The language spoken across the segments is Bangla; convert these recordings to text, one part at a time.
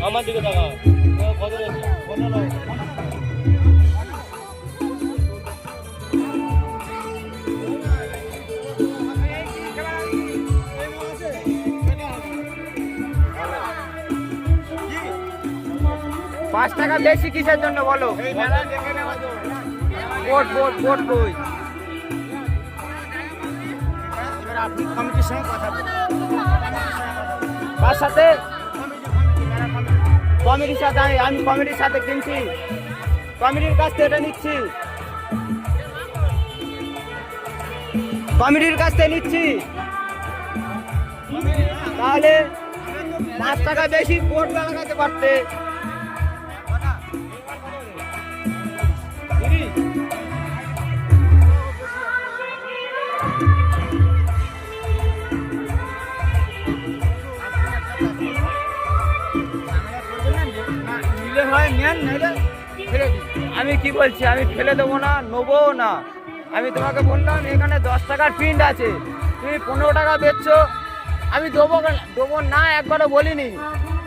আমার দিকে টাকা কত রয়েছে? 15। পাঁচ টাকা বেশি কিসের জন্য বলো? বোট বোট বোট কই? আপনি কমিটির সঙ্গে কথা বলুন। কার সাথে? কমিটির সাথে। আমি কমিটির সাথে কিনছি, কমিটির কাছ থেকে এটা নিচ্ছি, কমিটির কাছ থেকে নিচ্ছি। তাহলে 5 টাকা বেশি বোট লাগাতে পারতে। নিলে হয় নেন, নাহলে ফেলে দিন। আমি কি বলছি, আমি ফেলে দেবো না, নেবো না। আমি তোমাকে বললাম এখানে 10 টাকার প্রিন্ট আছে, তুমি 15 টাকা বেচছো, আমি দেবো না একবারও বলিনি।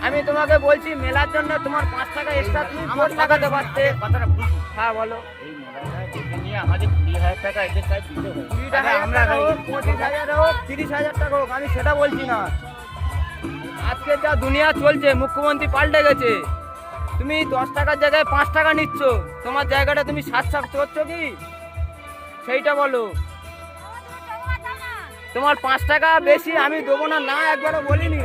আমি তোমাকে বলছি মেলার জন্য তোমার 5 টাকা এক্সট্রা তুমি বোট লাগাতে পারতে। কথাটা বুঝুন। হ্যাঁ বলো। এই মেলাটা দেখে নিয়ে আমাদের 20,000 টাকা এদের কাছে দিতে হবে। 20,000 হোক, 25,000 হোক, 30,000 টাকা হোক, আমি সেটা বলছি না। আজকে যা দুনিয়া চলছে, মুখ্যমন্ত্রী পাল্টে গেছে। তুমি 10 টাকার জায়গায় 5 টাকা নিচ্ছ, তোমার জায়গাটা তুমি 7 করছো কি? সেইটা বলো। তোমার 5 টাকা বেশি আমি দেবো না, না একবারও বলিনি।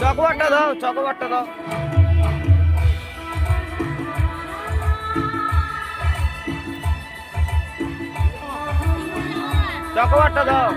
চকোবারটা দাও, চকোবারটা দাও। চকোবারটা দাও।